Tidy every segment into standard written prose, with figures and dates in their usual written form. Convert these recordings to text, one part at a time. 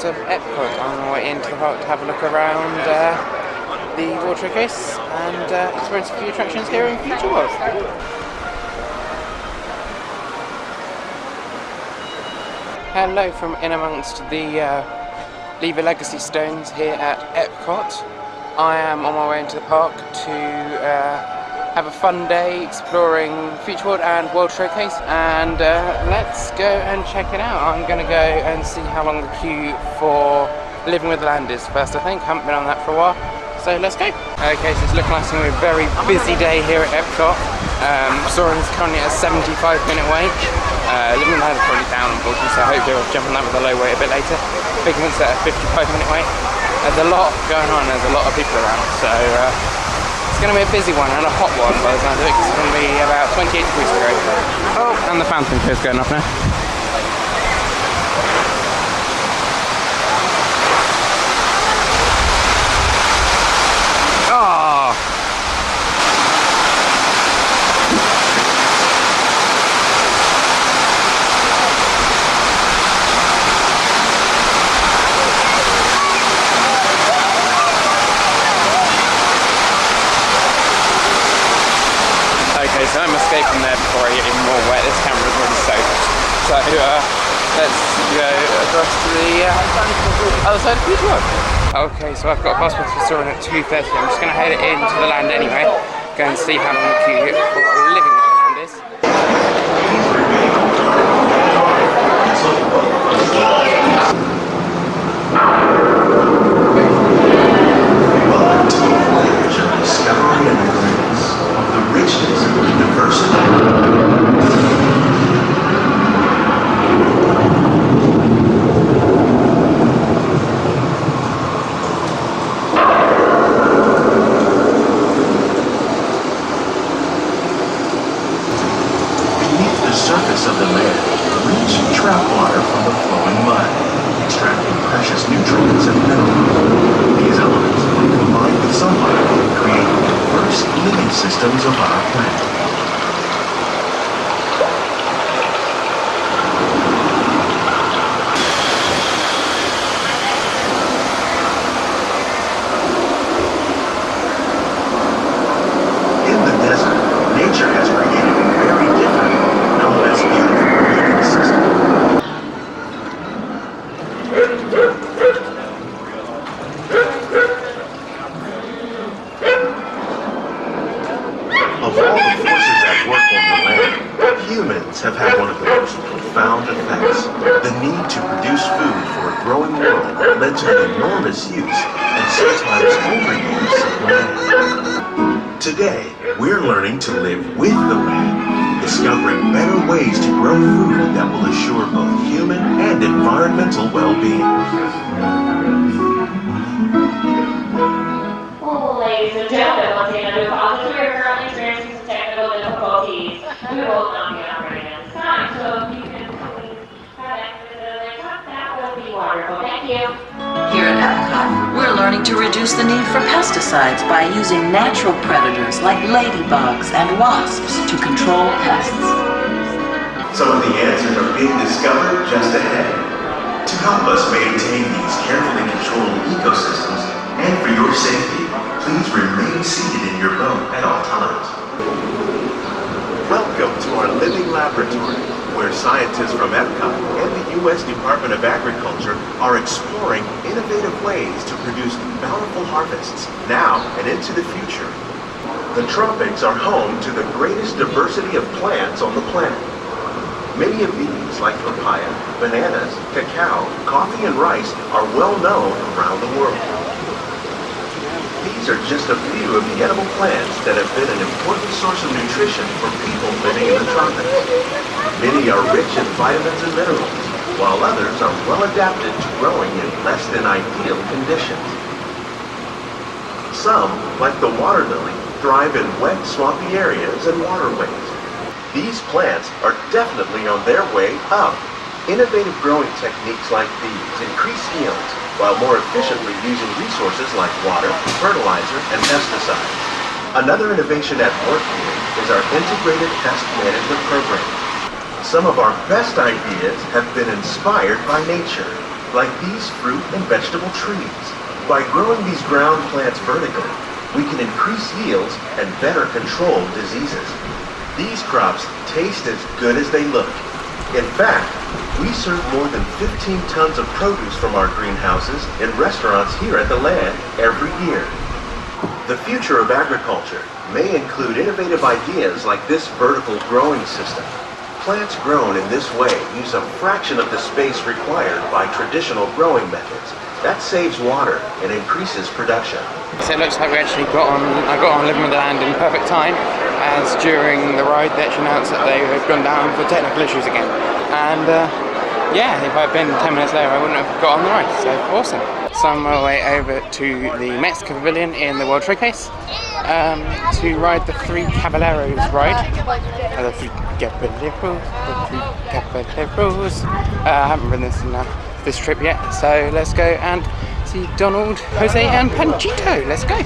of Epcot on our way into the park to have a look around the World Showcase and experience a few attractions here in Future World. Hello from in amongst the Leave a Legacy stones here at Epcot. I am on my way into the park to have a fun day exploring Future World and World Showcase, and let's go and check it out. I'm going to go and see how long the queue for Living with the Land is first, I think. Haven't been on that for a while, so let's go. Okay, so it's looking like it's going to be a very busy day here at Epcot. Soaring is currently at a 75-minute wait. Living with the Land is probably down, unfortunately, so I hope they'll jump on that with a low wait a bit later. Figurement's at a 55-minute wait. There's a lot going on, there's a lot of people around, so it's going to be a busy one and a hot one by the time of it, because it's going to be about 28 degrees today. Oh, and the fountain is going off now. Oh! Okay, so I'm escaping there before I get even more wet. This camera's already soaked. So let's go across to the other side of the Future World. Okay, so I've got a passport for soaring at 2:30. I'm just going to head it into the land anyway. Go and see how long the queue for Living with the Land is. Welcome to the voyage of discovery and awareness of the richness and diversity. Beneath the surface of the land, rich trap water from the flowing mud, extracting precious nutrients and minerals. These elements, when combined with sunlight, create diverse living systems of our planet. In the desert, nature has created a very different, no less beautiful living system. Of all the forces at work on the land, humans have had one of the most profound effects. The need to produce food for a growing world led to an enormous use and sometimes overuse of land. Today, we're learning to live with the land, discovering better ways to grow food that will assure both human and environmental well-being. Ladies and gentlemen, once again, I do apologize. We are currently experiencing some technical difficulties. We will not be operating at this time, so if you can please have access to the laptop, that would be wonderful. Thank you. Here at Epcot, we're learning to reduce the need for pesticides by using natural predators like ladybugs and wasps to control pests. Some of the answers are being discovered just ahead. To help us maintain these carefully controlled ecosystems, and for your safety, please remain seated in your boat at all times. Welcome to our living laboratory, where scientists from Epcot and the U.S. Department of Agriculture are exploring innovative ways to produce bountiful harvests now and into the future. The tropics are home to the greatest diversity of plants on the planet. Many of these, like papaya, bananas, cacao, coffee, and rice, are well known around the world. These are just a few of the edible plants that have been an important source of nutrition for people living in the tropics. Many are rich in vitamins and minerals, while others are well adapted to growing in less than ideal conditions. Some, like the water lily, thrive in wet, swampy areas and waterways. These plants are definitely on their way up. Innovative growing techniques like these increase yields while more efficiently using resources like water, fertilizer, and pesticides. Another innovation at work here is our integrated pest management program. Some of our best ideas have been inspired by nature, like these fruit and vegetable trees. By growing these ground plants vertically, we can increase yields and better control diseases. These crops taste as good as they look. In fact, we serve more than 15 tons of produce from our greenhouses in restaurants here at the land every year. The future of agriculture may include innovative ideas like this vertical growing system. Plants grown in this way use a fraction of the space required by traditional growing methods. That saves water and increases production. So it looks like I got on Living with the Land in perfect time, as during the ride they actually announced that they had gone down for technical issues again. And yeah, if I'd been 10 minutes later I wouldn't have got on the ride, so awesome. So I'm on my way over to the Mexico Pavilion in the World Showcase to ride the Three Caballeros ride. The Three Caballeros. I haven't ridden this trip yet, so let's go and see Donald, Jose and Panchito. Let's go.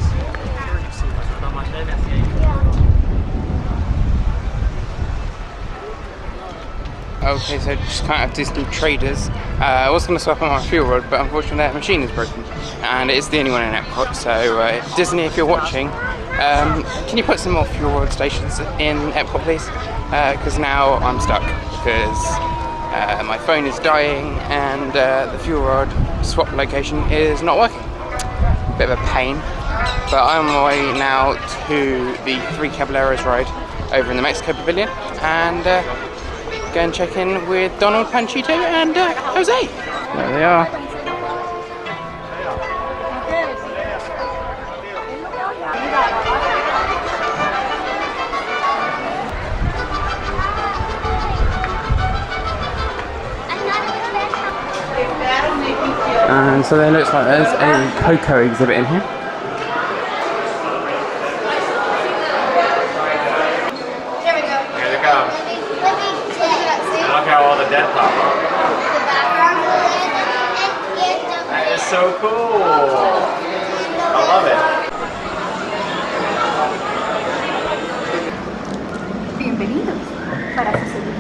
Okay, so just kind of Disney traders. I was going to swap on my fuel rod, but unfortunately that machine is broken, and it's the only one in Epcot. So Disney, if you're watching, can you put some more fuel rod stations in Epcot, please? Because now I'm stuck because my phone is dying and the fuel rod swap location is not working. Bit of a pain, but I'm on my way now to the Three Caballeros ride over in the Mexico Pavilion, and go and check in with Donald, Panchito and Jose. There they are. And so there looks like there's a Coco exhibit in here. There we go. Here they come. Look how all the dead pop up. That is so cool. I love it. Bienvenidos. Para su seguridad,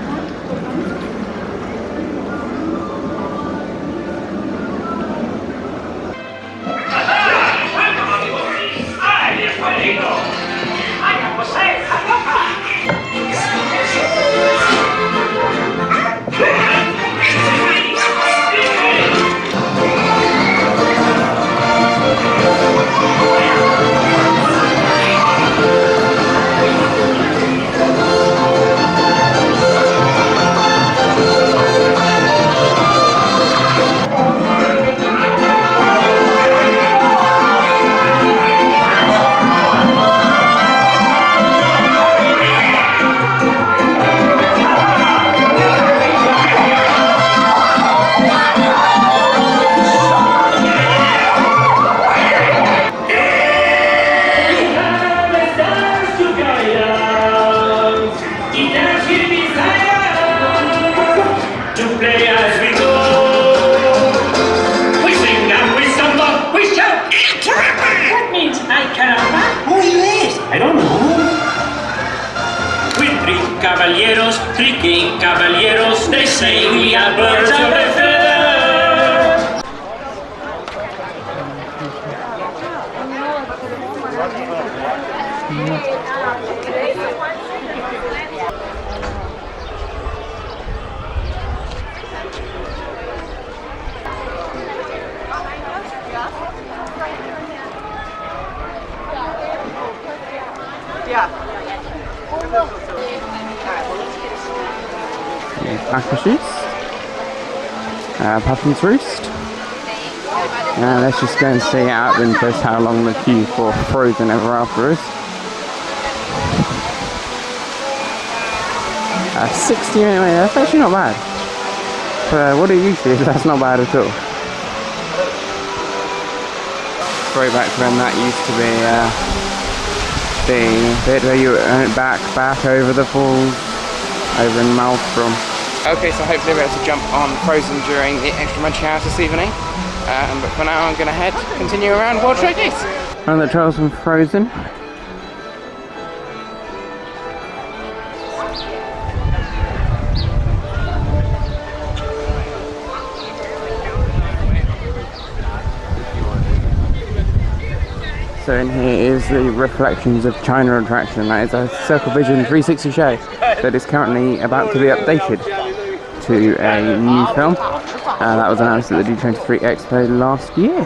Three king caballeros, they say we are birds of a feather. Aquashoes, Puffins Roost. Let's just go and see out of interest how long the queue for Frozen Ever After is. 60 anyway, that's actually not bad. For what it usually is, that's not bad at all. Throwback to when that used to be the bit where you went back over the falls, over in Manfrotto. Okay, so hopefully we're able to jump on Frozen during the extra munching hours this evening. But for now I'm going to continue around World Showcase. On the trails from Frozen. So in here is the Reflections of China attraction. That is a Circle Vision 360 show that is currently about to be updated to a new film. That was announced at the D23 Expo last year.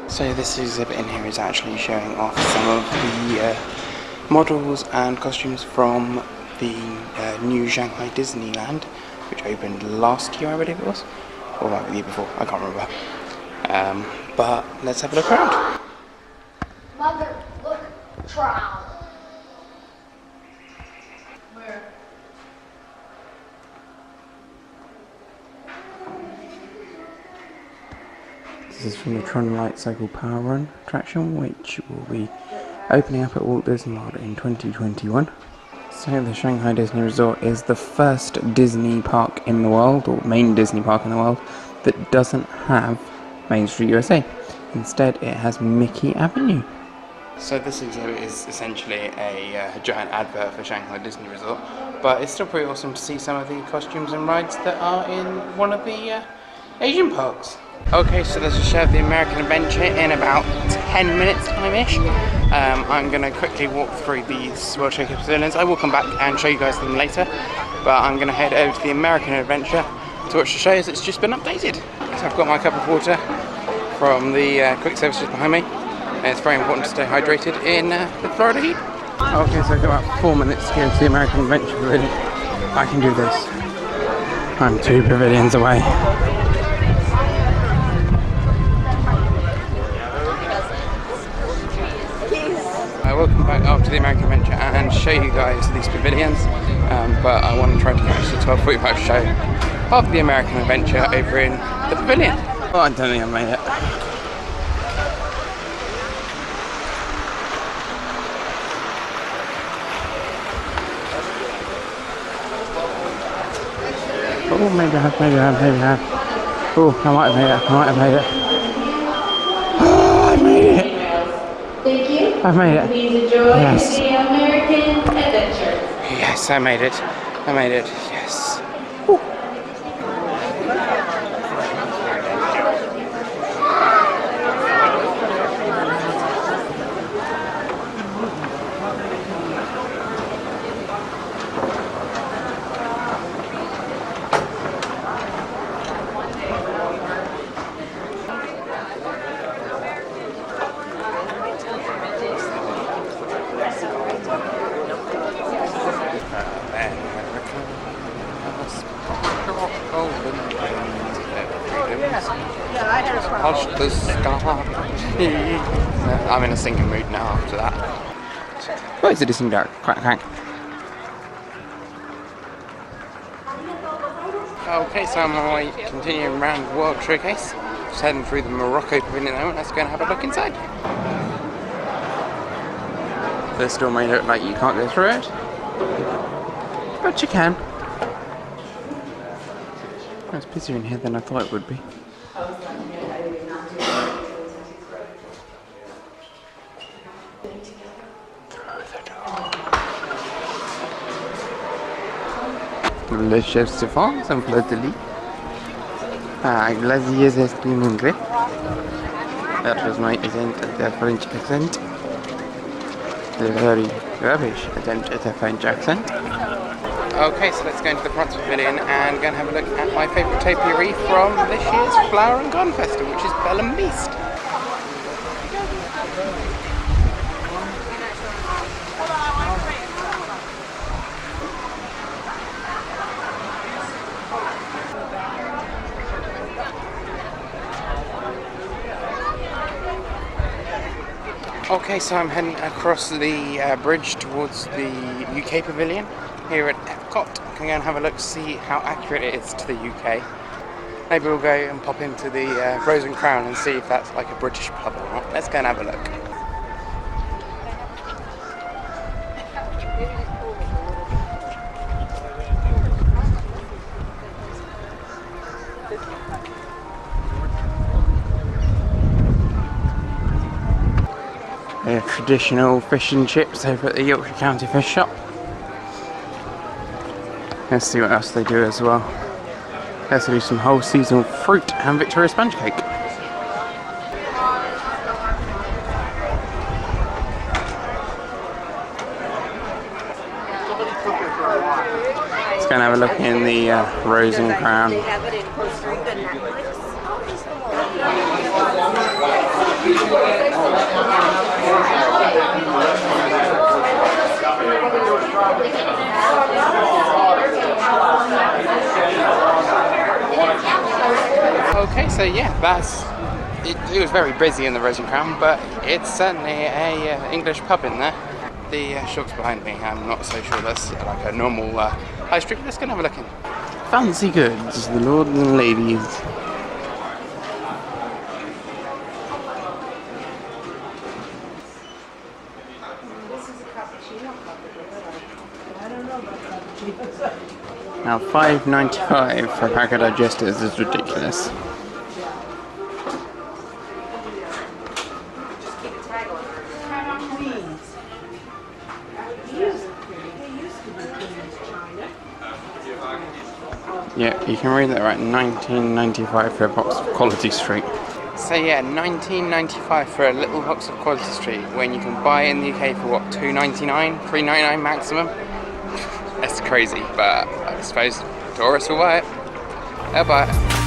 So this exhibit in here is actually showing off some of the models and costumes from the new Shanghai Disneyland, which opened last year, I believe it was, or maybe the year before, I can't remember. But let's have a look around. Mother, look, trial. Where? This is from the Tron Light Cycle Power Run attraction, which will be opening up at Walt Disney World in 2021. So the Shanghai Disney Resort is the first Disney park in the world, or main Disney park in the world, that doesn't have Main Street USA. Instead, it has Mickey Avenue. So this exhibit is essentially a giant advert for Shanghai Disney Resort, but it's still pretty awesome to see some of the costumes and rides that are in one of the Asian parks. Okay, so there's a show of the American Adventure in about 10 minutes time-ish. I'm going to quickly walk through these World Showcase pavilions. I will come back and show you guys them later, but I'm going to head over to the American Adventure to watch the show as it's just been updated. So I've got my cup of water from the quick service just behind me, and it's very important to stay hydrated in the Florida heat. Okay, so I've got about 4 minutes to go to the American Adventure pavilion. I can do this. I'm 2 pavilions away. Welcome back after the American Adventure and show you guys these pavilions, but I want to try to catch the 12:45 show of the American Adventure over in the pavilion. Oh, I don't think I made it. Oh, maybe I have. Oh, I might have made it. Oh, I made it. Thank you. I've made it. Please enjoy the American Adventure. Yes, I made it. Yes. Woo. Hush the sky. I'm in a singing mood now after that. What is it, Disney Dark? Quack. Okay, so I'm on my way continuing around the World Showcase. Just heading through the Morocco Pavilion now, and let's go and have a look inside. They still made it like you can't go through it, but you can. Oh, it's busier in here than I thought it would be. Le chef Stéphane, some fleur-de-lis. Glaziers ice cream and grape. That was my attempt at the French accent. The very rubbish attempt at a French accent. Okay, so let's go into the Bronx Pavilion and go and have a look at my favourite topiary from this year's Flower and Garden Festival, which is Belle and Beast. Okay, so I'm heading across the bridge towards the UK Pavilion here at Epcot. I'm going to have a look to see how accurate it is to the UK. Maybe we'll go and pop into the Rose and Crown and see if that's like a British pub or not. Let's go and have a look. Their traditional fish and chips over at the Yorkshire County Fish Shop. Let's see what else they do as well. Let's do some whole seasonal fruit and Victoria sponge cake. Let's go and have a look in the Rose and Crown. Okay, so yeah, that's it. It was very busy in the Rose and Crown, but it's certainly a English pub in there. The shops behind me, I'm not so sure that's like a normal high street. Let's go and have a look in. Fancy goods, the lords and ladies. Now $5.95 for a pack of digestives is ridiculous. Yeah, you can read that right, $19.95 for a box of Quality Street. So yeah, $19.95 for a little box of Quality Street when you can buy it in the UK for what, $2.99, $3.99 maximum? That's crazy, but I suppose tourists will buy it. They'll buy it.